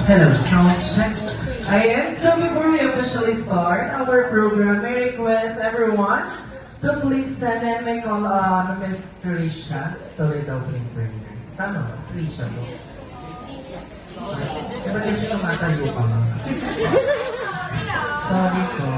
Hello, sound check. Ayan, so before we officially start our program, I request everyone to please stand and make call on Miss Trisha to lead the opening prayer. Tama ba? Trisha mo. Diba kasi tumatayo pa nga? Sorry po.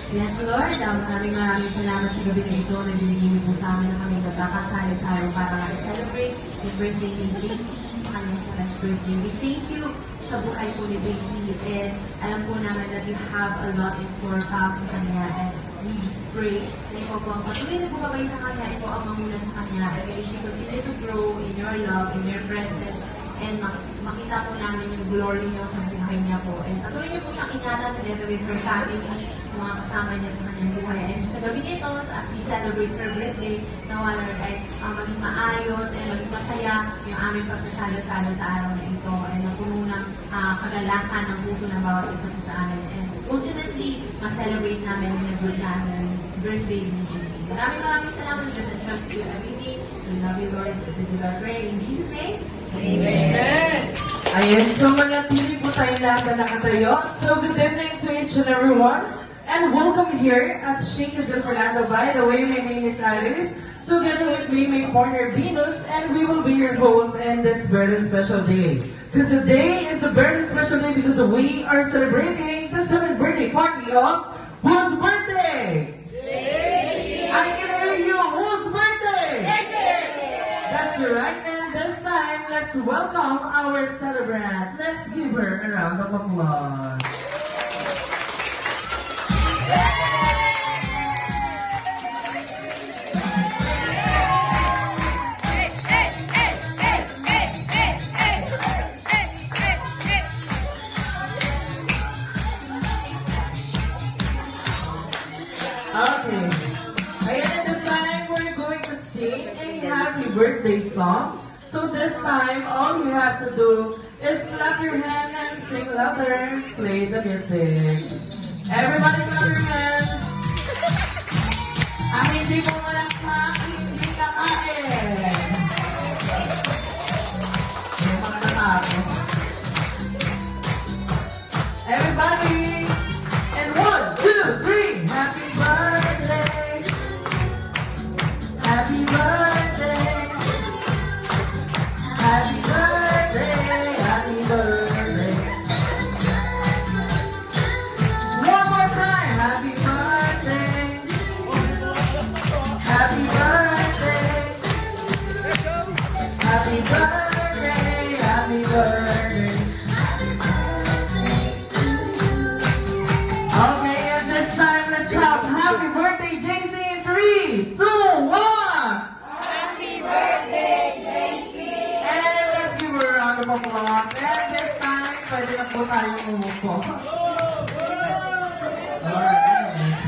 Yes, Lord, maraming salamat sa gabi na ito na binigay niyo po sa amin na kami nagkakasali sa araw para mag-celebrate yung birthday ni Daisy, sa kanyang 7th birthday. We thank you sa buhay po ni Daisy, and alam po namin that you have a lot in store para sa kanya, and we just pray na ikaw po ang patuloy na bumabay sa kanya, ikaw ang mamuna sa kanya, and may she continue to grow in your love, in your presence, and makita po namin yung glory niyo sa buhay niya po. And patuloy niyo po siyang ingatan together with her family, yung mga kasama niya sa kanyang buhay. And sa gabi nito, as we celebrate her birthday, nawala ay maging maayos and maging masaya yung aming pagsasalo-salo sa araw na ito, and napuno ng kagalakan ng puso ng bawat isa po sa amin. And ultimately, ma-celebrate namin yung birthday ni Jesus. Maraming salamat, Diyos, and trust you everything. We love you, Lord. This is our prayer in Jesus' name. Amen! Ayan, so manatili po tayo lahat na nakatayo. So good evening to each and everyone. And welcome here at Shakey's del Fernando. By the way, my name is Alice. Together with me, my partner Venus, and we will be your hosts in this very special day. Because today is a very special day because we are celebrating the 7th birthday party of whose birthday? I can hear you. Whose birthday? That's right. And this time, let's welcome our celebrant. Let's give her a round of applause. Okay. Ayan, at this time, we're going to sing a happy birthday song. So this time, all you have to do is clap your hand and sing louder. Play the music. Everybody clap your hands. Ang hindi mo malakmak, hindi kakain. May mga nakako. Everybody! And 1, 2, 3! Happy birthday! Happy birthday! Happy birthday! Happy birthday! One more time! Happy birthday! Happy birthday! Happy birthday! Happy birthday! Okay, at this time, let's shout happy birthday, JC, in 3, 2, 1! Happy birthday, JC! And let's give her a round of applause. And this time, pwede na po tayo umupo. Alright.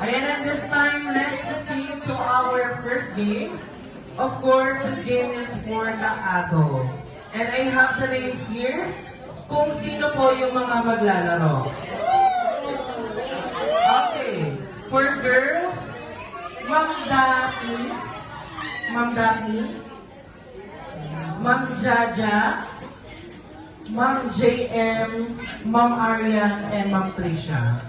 Ayan, and this time, let's proceed to our first game. Of course, this game is for the adult. And I have the names here kung sino po yung mga maglalaro. Okay. For girls, Ma'am Daphne, Ma'am Jaja, Ma'am JM, Ma'am Arian, and Ma'am Trisha.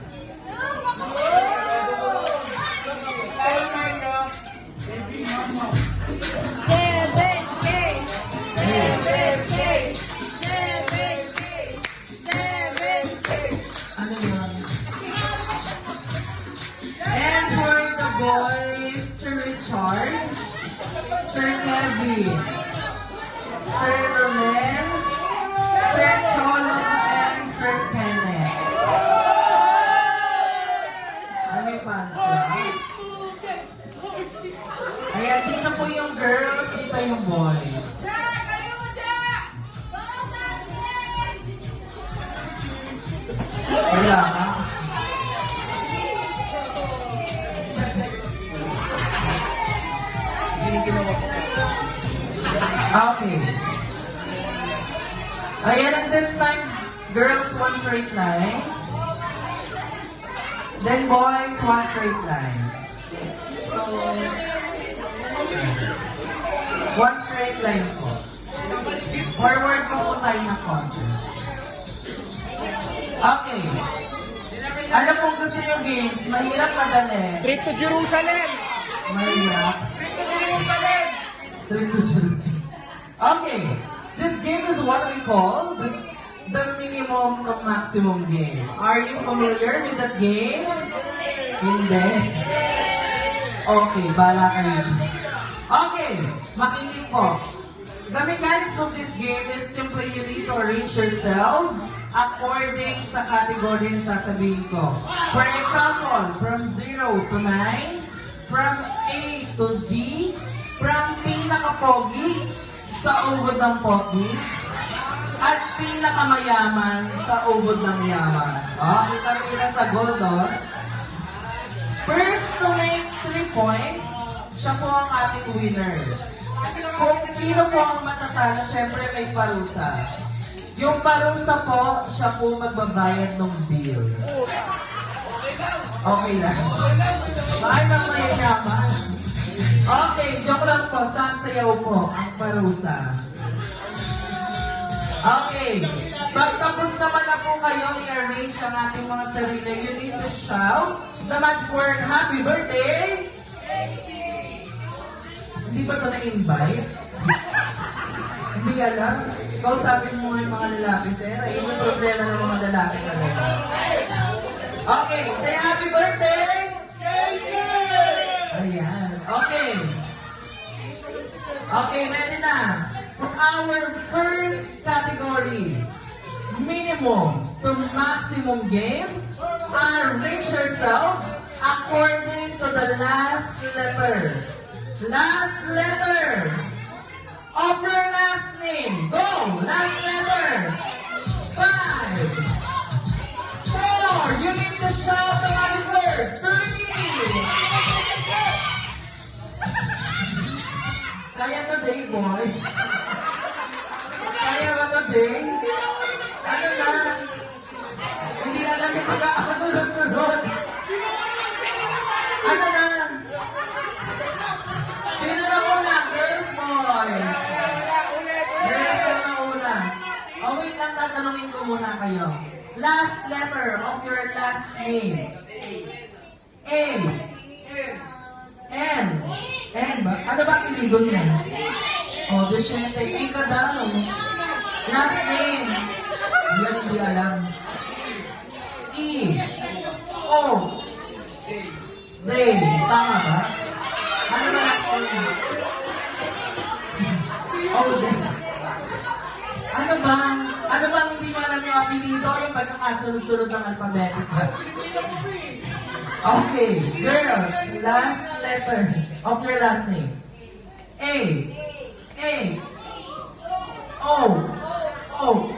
Ano yun? And for the boys, Sir Richard, Sir Kevin, Sir Ronen, Sir Cholo, and Sir Kenneth. Ano yung pansin? Ayan, dito po yung girls, dito yung boys. Wala ka? Okay. Ayan, and this time, girls, one straight line. Then boys, one straight line. So, one straight line po. Forward po tayo ng konti. Okay. Ano pong gusto yung games? Mahirap, madali. Trip to Jerusalem! Mahirap. Trip to Jerusalem! Trip to Jerusalem. Okay. This game is what we call the minimum to maximum game. Are you familiar with that game? Hindi. Okay, bala kayo. Okay, makinig po. The mechanics of this game is simply you need to arrange yourselves according sa category na sasabihin ko. For example, from 0 to 9, from A to Z, from pinaka-pogi sa ubod ng pogi, at pinakamayaman sa ubod ng yaman. Kita-kita sa gold, First to make 3 points, siya po ang ating winner. Kung sino po ang matatalo, syempre may parusa. Yung parusa po, siya po magbabayad ng bill. Okay lang. Bakit nang mayayaman? Okay, joke lang po. Sasayaw po ang parusa. Okay. Pag tapos naman na po kayo i-arrange ang ating mga sarili, you need to shout the magic word, Happy Birthday! Hindi ba ito na-invite? Hindi alam. Ikaw sabi mo yung mga lalaki, sir. Ay, yung problema ng mga lalaki talaga. Okay, say Happy Birthday! Ayan. Okay. Okay, ready na. For our first category, minimum to maximum game, arrange yourselves according to the last letter. Last letter of your last name. Go! Last letter. 5, 4, you need to shout the magic word. 3. Kaya today, boy. Kaya ba today? Ano na? Hindi na lang yung pagkakasunod-sunod. Ano na? Sino na una? Girls, boys. Girls na una. Oh, wait lang, tatanungin ko muna kayo. Last letter of your last name. A. N. N ba? Ano ba kiligon niya? Oh, Vicente. A ka daw. Last name. Yan hindi alam. E. O. Z. Tama ba? Ano ba last name? O. Z. Ano bang hindi mo alam yung apelido o yung pagkakasunod-sunod ng alphabetic? Okay, girls, last letter of your last name. A. A. O. O.